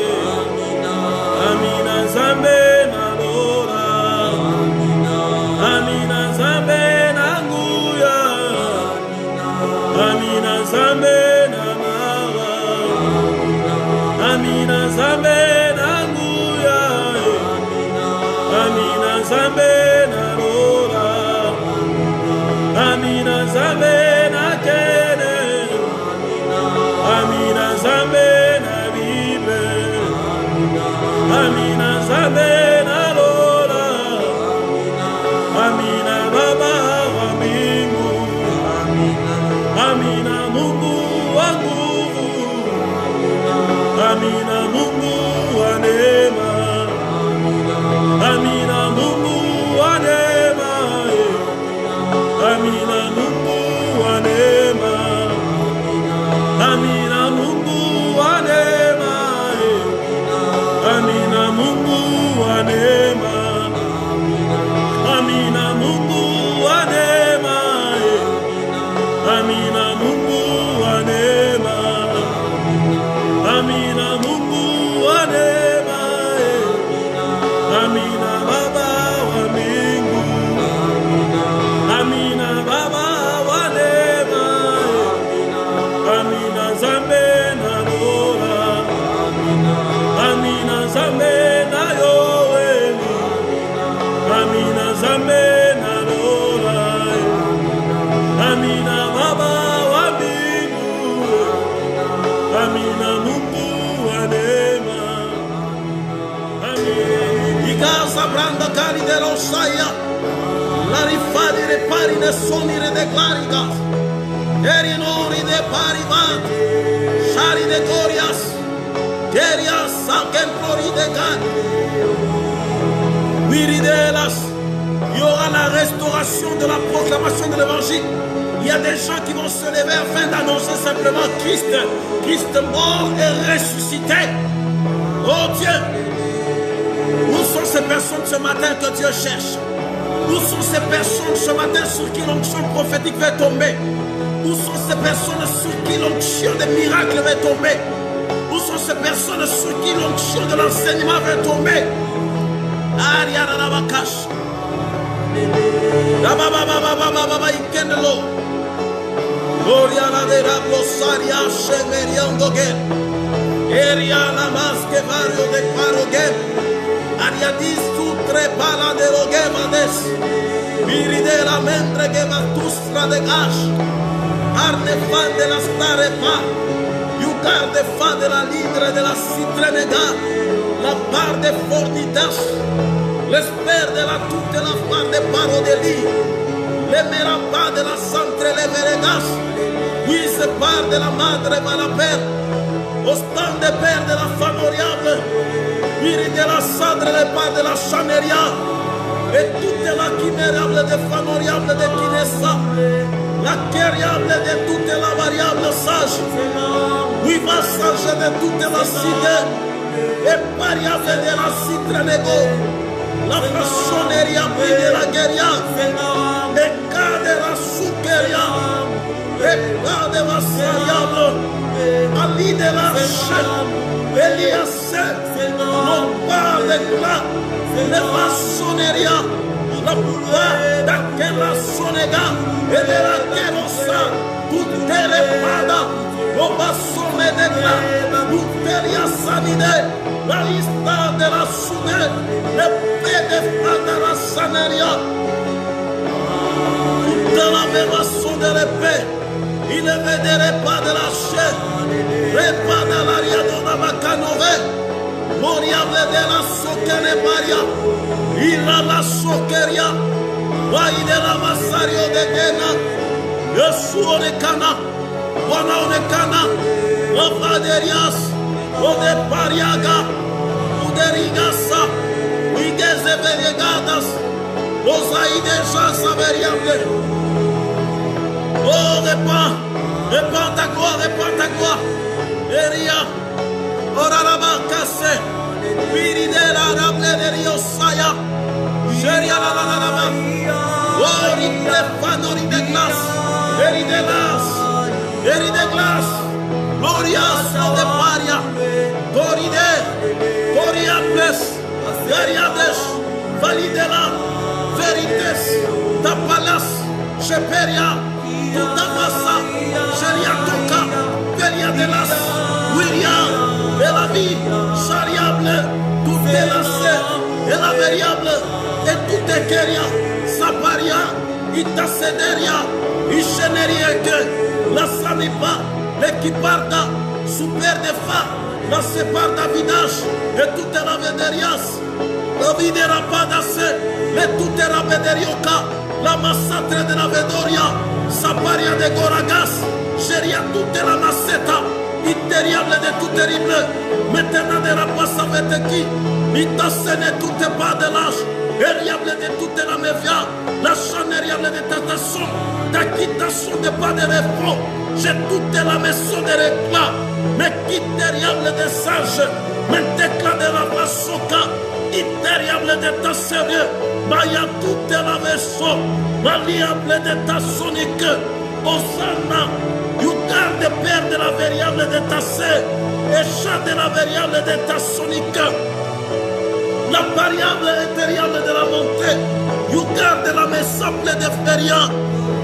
Amina zambena lora, Amina zambena nguya, Amina zambena mara, Amina zambena Amen, Adorai. Amina Baba wa mbingu. Amina Mungu wa neema. Amen. Ikaza branda kari de rosaya. La rifadi de pari de sonire de clarigas. Erinori de parivat. Shari de glorias. Terias saken flori de gan. Viridelas. Il y aura la restauration de la proclamation de l'évangile. Il y a des gens qui vont se lever afin d'annoncer simplement Christ. Christ mort et ressuscité. Oh Dieu. Où sont ces personnes ce matin que Dieu cherche? Où sont ces personnes ce matin sur qui l'onction prophétique va tomber? Où sont ces personnes sur qui l'onction des miracles va tomber? Où sont ces personnes sur qui l'onction de l'enseignement va tomber? Ariana Navakash. La baba baba baba baba ikendelo. Oriana de la glosaria shemeriandoge. Eriana maske vario de paroge. Ariadis tutre pala de rogemades. Viride la mendre que matustra de gash. Arne fan de la starepa. Yugar de fan de la lidre de la citrenega. La part de fornitas. L'espère de la toute la part de parodélie. Les mérabas de la centre les veregas. Oui, c'est part de la madre malapère. Au stand de père de la famoriable. Oui, de la cendre les part de la chanéria. Et toute la chimérable de famoriable de Kinessa. La quériable de toute la variable sage. Oui, va sage de toute la cité. Et variable de la citrenego. La façonneria de la guerria, le cas de la souqueria, le cas de la seriable, Ali de la chèvre, Elias, non pas de là, le façonneria, la pouvoir d'aquella sonega et de la guerrosa, toutes les padas, le bassome de là, toutes les sanidés, la lista de la soudée, le paix de fada la saneria, toute la bévasson de l'épée, il ne vedrait pas de la chair, repas de l'aria de la bacanove, moriable de la soquene maria, il a la soqueria, vai de la massario de Gena, Yesu onekana, wana onekana, ovaderias, ode pariaga, uderigasa, igeze veriegadas, los aidejas averiable. Oh, répands ta gloire, Eria, oraraba casse, viridera rable de riosaya, Geria la, oh, riplefano de glace, eri de glace, glorias de paria, Coriapes, Gariades, Validela, Verites, Tapalas, Sheperia, Tutamasa, Sheriatoka, Peria de las, William, Elavi, Shariable, tout est lassé, et la variable, et tout est Keria, Saparia, Itasederia, Ishenerieke, la Sanipa, l'Equiparda, Super de Fa, la Separda Vidash, et tout est la Vederias, la Videra Padase, et tout est la Vederioka, la Massatre de la Vedoria, Saparia de Goragas, Sheria toute la Masseta, Iteriable de tout terrible, maintenant de la Passa Veteki, Itasene tout est pas de l'âge, Eriable de toute la Mévia, la chanériable de Tatasson, d'acquittation de pas de refro, j'ai toute la maison de réclat, mais quittériable de sages, mais déclat de la Passoka, Iteriable de ta sérieux, Maya toute la maison, Maliable de ta sonique, Osana, Yugar de père de la variable de ta sœur, et chat de la variable de ta sonique, la variable intérieure de la montée, Yugar de la messample de Feria,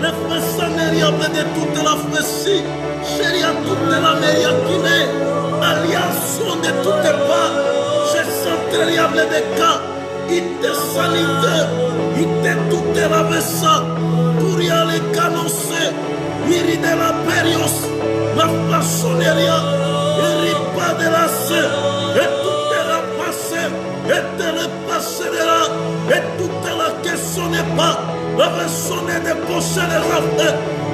le fessanériable de toute la fessie, Chéria toute la mériakine, alliance de toutes parts, je centrériable de cas, ite sanite, ite toute la vessa, pour y aller canoncer, iri de la périos, la façonneria, iri pas de la se, et toute la passée, et te le passera, et toute la question n'est pas, la personne de pocher les raftes,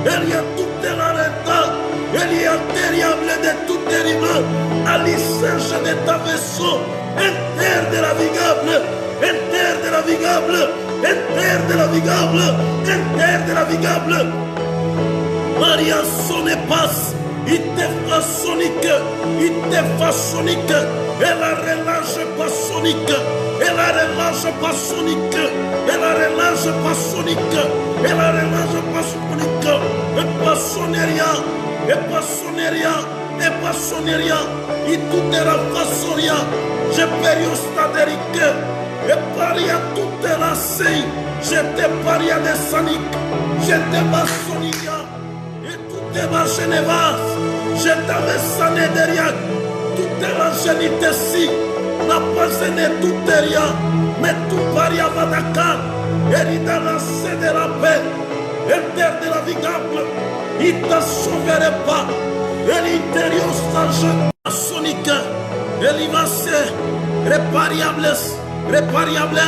il y a toute la reta, il y a terrible de tout dérivé, à l'issage de ta vaisseau, terre de la vigable, terre de la vigable, terre de la vigable, terre de la vigable. Maria sonne passe, il te façonnique, il te façonnique, elle a relâche passonique, elle a relâche passonique, elle a relâche passonique, elle a relâche passonique, et passoneria, et passoneria, et passoneria, et tout est la fassonia, je périostadérique, et paria toute la sei, je te paria de sanique, je te bassonia, et tout est ma genevas, je t'avais sané derrière, toute la génite si, n'a pas gêné tout derrière, mais tout paria vadaka, et dans la sé de la paix, et terre de la vigable, il ne sauverait pas, et l'intérieur sage, sonique, et l'ivacé, répariables, répariables,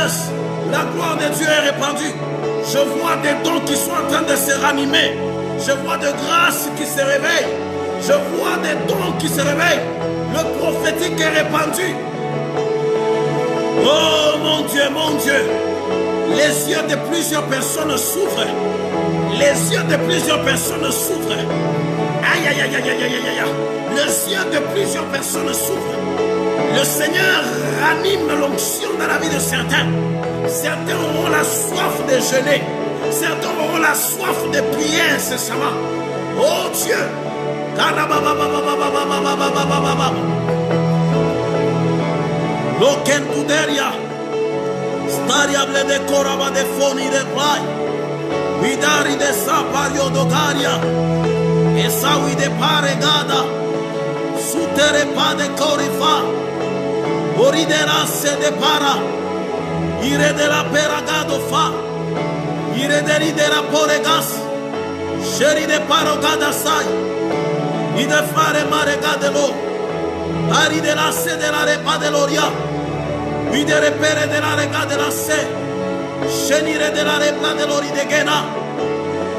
la gloire de Dieu est répandue. Je vois des dons qui sont en train de se ranimer. Je vois de grâces qui se réveillent. Je vois des dons qui se réveillent. Le prophétique est répandu. Oh mon Dieu, les yeux de plusieurs personnes s'ouvrent. Les yeux de plusieurs personnes s'ouvrent. Aïe, aïe, aïe, aïe, aïe, aïe, aïe. Les yeux de plusieurs personnes s'ouvrent. Le Seigneur ranime l'onction dans la vie de certains. Certains auront la soif de jeûner. Certains auront la soif de prier incessamment. Oh Dieu! Lokentuderia stariable de coraba de foni de pai. Vidari de sapario dogaria. Esaui de paregada. Sutere pa de corifa. Oridera se de para. Ire de la peragado fa. Ire de ridera poregas. Sheri de parogada sai. Ide fare maregadelo. Ari de la se de la repa de loria. Ide repere de la rega de la se. Shenire de la repla de lori de gena.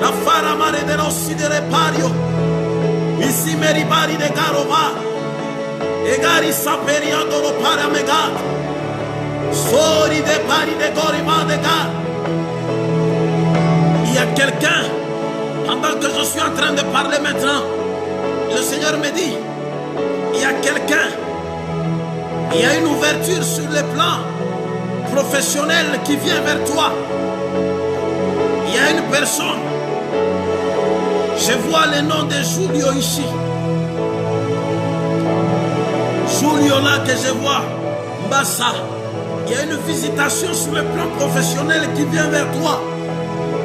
La fara mare de rossi de repario. Isi meribari de garova. Egari saperia dolo paramega. Sori de pari de gorima de gar. Il y a quelqu'un, pendant que je suis en train de parler maintenant, le Seigneur me dit, il y a quelqu'un, il y a une ouverture sur le plan professionnel qui vient vers toi. Il y a une personne, je vois le nom de Julio ici. Julio là que je vois, Mbassa. Il y a une visitation sur le plan professionnel qui vient vers toi.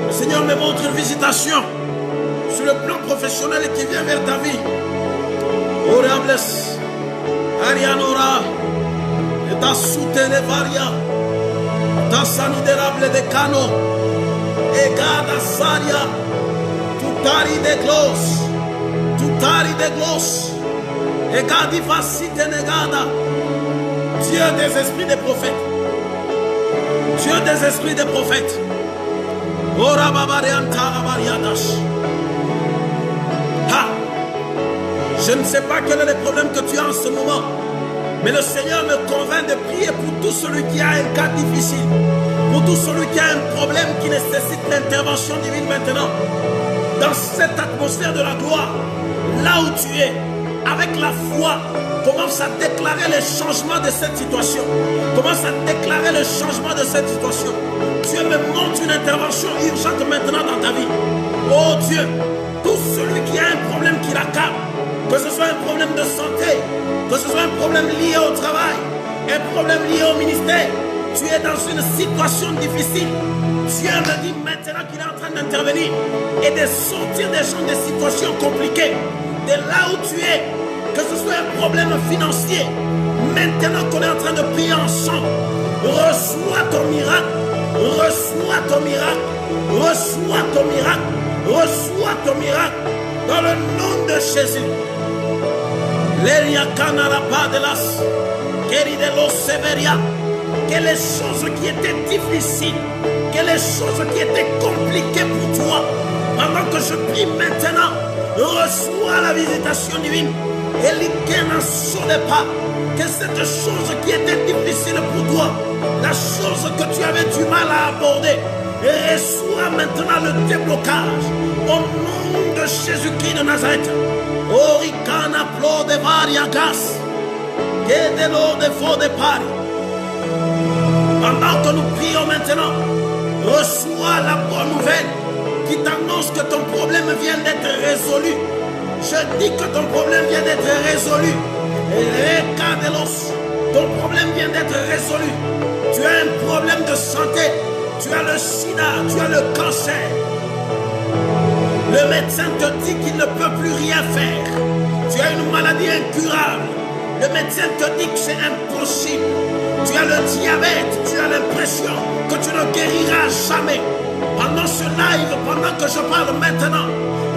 Le Seigneur me montre une visitation sur le plan professionnel qui vient vers ta vie. Orables, Arianora, et ta soutene varia, ta sanidérable de cano, et gada saria, tutari de glos, et gadi facite negada. Dieu des esprits des prophètes. Dieu des esprits des prophètes. Je ne sais pas quel est le problème que tu as en ce moment, mais le Seigneur me convainc de prier pour tout celui qui a un cas difficile, pour tout celui qui a un problème qui nécessite l'intervention divine maintenant. Dans cette atmosphère de la gloire, là où tu es, avec la foi, commence à déclarer le changement de cette situation. Commence à déclarer le changement de cette situation. Dieu me montre une intervention urgente maintenant dans ta vie. Oh Dieu, tout celui qui a un problème qui l'accable, que ce soit un problème de santé, que ce soit un problème lié au travail, un problème lié au ministère, tu es dans une situation difficile. Dieu me dit maintenant qu'il est en train d'intervenir et de sortir des gens de situations compliquées. De là où tu es, que ce soit un problème financier, maintenant qu'on est en train de prier ensemble, Reçois ton miracle. Reçois ton miracle. Reçois ton miracle. Reçois ton miracle. Dans le nom de Jésus. L'Elia Canara Padelas. Querido Severia. Que les choses qui étaient difficiles, que les choses qui étaient compliquées pour toi, pendant que je prie maintenant, reçois la visitation divine. Et l'Ikena sonne pas. Que cette chose qui était difficile pour toi, la chose que tu avais du mal à aborder, reçois maintenant le déblocage. Au nom de Jésus-Christ de Nazareth. Oricana plo de varia gas. Que de l'eau de faux de Paris. Pendant que nous prions maintenant, reçois la bonne nouvelle qui t'annonce que ton problème vient d'être résolu. Je dis que ton problème vient d'être résolu. Ton problème vient d'être résolu. Tu as un problème de santé. Tu as le sida, tu as le cancer. Le médecin te dit qu'il ne peut plus rien faire. Tu as une maladie incurable. Le médecin te dit que c'est impossible. Tu as le diabète, tu as l'impression que tu ne guériras jamais. Pendant ce live, pendant que je parle maintenant,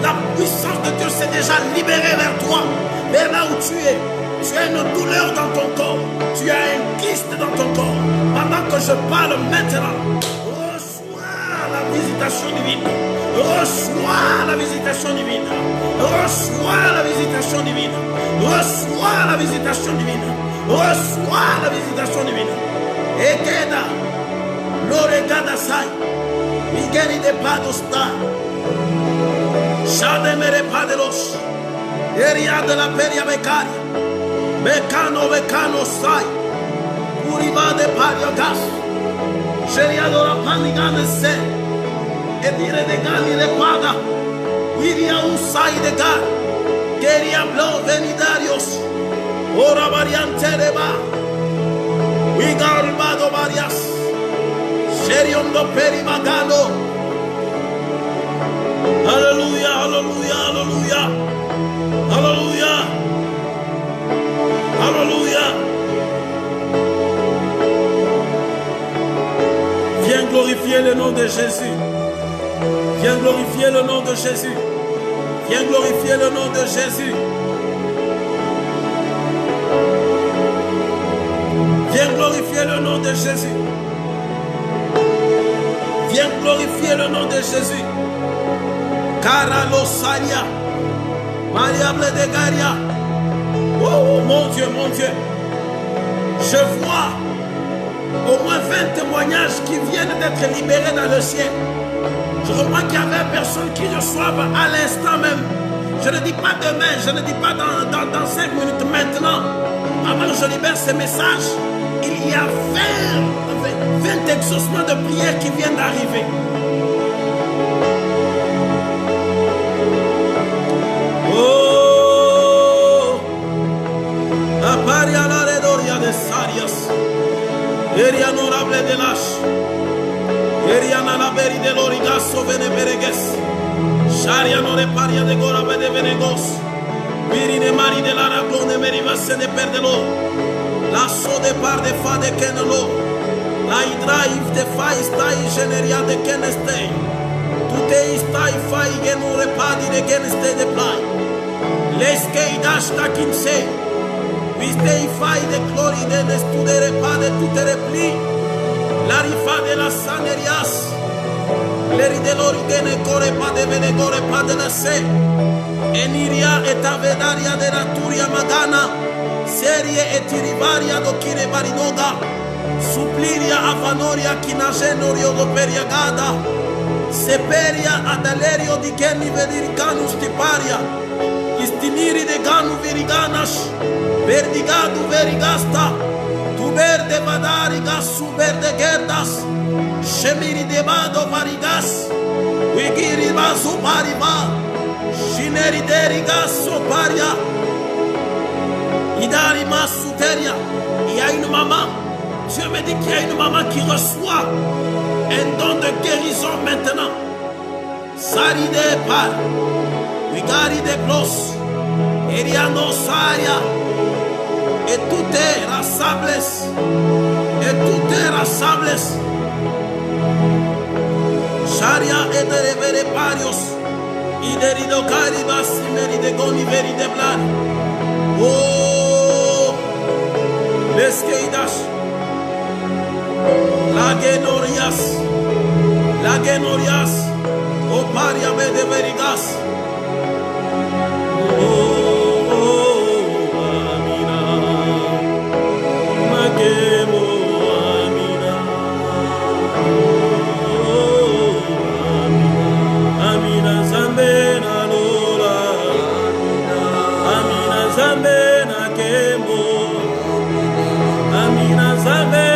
la puissance de Dieu s'est déjà libérée vers toi, vers là où tu es. Tu as une douleur dans ton corps, tu as un kyste dans ton corps. Pendant que je parle maintenant, reçois la visitation divine. Reçois la visitation divine. Reçois la visitation divine. Reçois la visitation divine. Reçois la visitation divine. Ekeda, l'oregada sai, igeni de padosta, shade mere padelos, eria de la peria becaria, becano sai, puriva de paliogas, sheria de la panigane se, e dire de gani de pada, iria un sai de gar, queria blo venidarios. Ora variante de ba, Wigaribado varias, Seriondo perimagano. Alléluia, alléluia, alléluia, alléluia, alléluia. Viens glorifier le nom de Jésus. Viens glorifier le nom de Jésus. Viens glorifier le nom de Jésus. Viens glorifier le nom de Jésus. Viens glorifier le nom de Jésus. Caralosaria. Mariable de Garia. Oh mon Dieu, mon Dieu. Je vois au moins 20 témoignages qui viennent d'être libérés dans le ciel. Je remarque qu'il y avait personnes qui reçoivent à l'instant même. Je ne dis pas demain, je ne dis pas dans 5 minutes maintenant. Avant que je libère ces messages, il y a 20 exaucements de prière qui viennent d'arriver. Oh, Aparia la redoria de Sarias, Eria honorable de Lash, Eria la beri de Lorigaso Venebereges, Sharia no reparia de Gorabe de Venegos, Viri de Mari de la Ragon de Merivase de Perdelo, Lasso de par de fa de Kenelo, la Hidraif de fa stai generia de Kenestei, Tute stai fa genu repadi de Kenestei de Plai, Leskei dashta kinsei, Vistei fai de clori de nestudere pa de tute repli, la rifa de la sanerias, Leri de l'origine core pa de venegore pa de la se, Eniria et avedaria de naturia magana, Serie et irivaria do kire barinoga, Supliria avanoria kinagenorio do periagada, Seperia adalerio di geni vediricanus tiparia, Istiniri de ganu viriganas, Verdigadu verigasta, Tuber de vadarigas suber de gerdas, Shemiri de vado varigas, Wigiri vasu pariva, Shineri derigas soparia, Idari masuteria. Il y a une maman, Dieu me dit qu'il y a une maman qui reçoit un don de guérison maintenant. Sari de par, Wigari de blos, Eriano saria, et tout est rassables, et tout est incansables. Sharia et de revere parios. Iderido caribas, imeri de goniveri de blan. Oh, leskeidash. La genorias, o paria me de verigas. Oh, amina, magemo, amina. Oh, amina, amina zambe na lola, amina zambe na kemo, amina zambe.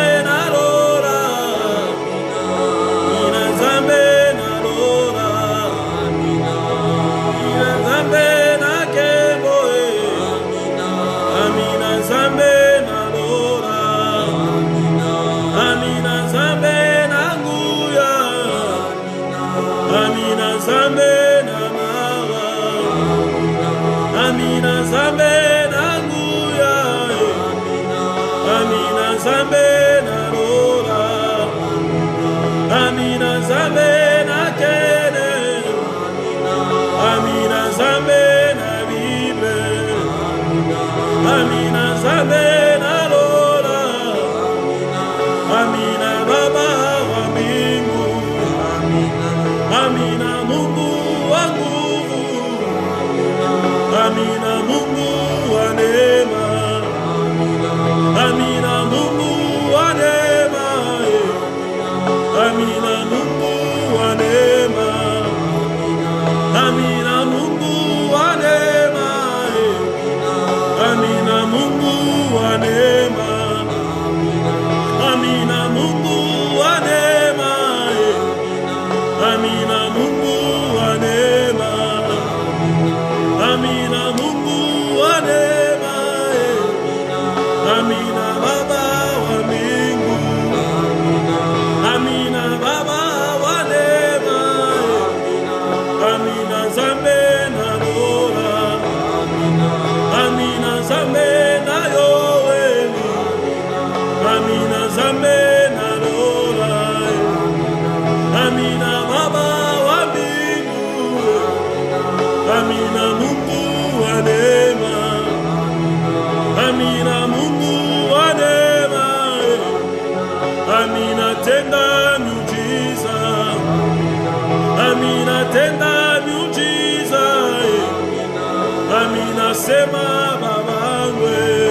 Sema baba we,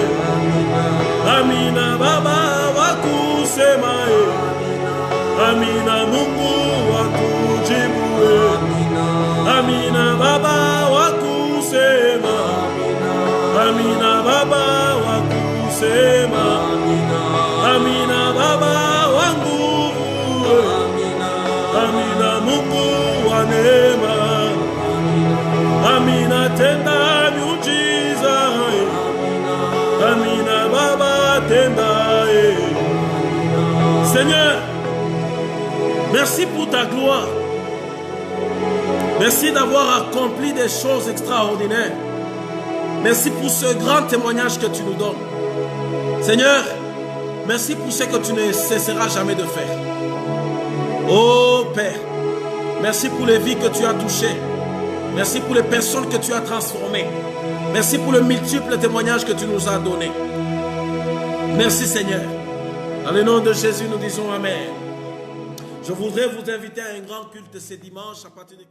amina baba wakusema, amina Mungu wakujibu, amina baba wakusema, amina baba wakusema, amina baba wangu, amina Mungu wa neema, amina tenda amina baba tenda. Seigneur, merci pour ta gloire. Merci d'avoir accompli des choses extraordinaires. Merci pour ce grand témoignage que tu nous donnes. Seigneur, merci pour ce que tu ne cesseras jamais de faire. Oh Père, merci pour les vies que tu as touchées. Merci pour les personnes que tu as transformées. Merci pour le multiple témoignage que tu nous as donné. Merci Seigneur. Dans le nom de Jésus, nous disons Amen. Je voudrais vous inviter à un grand culte ce dimanche à partir de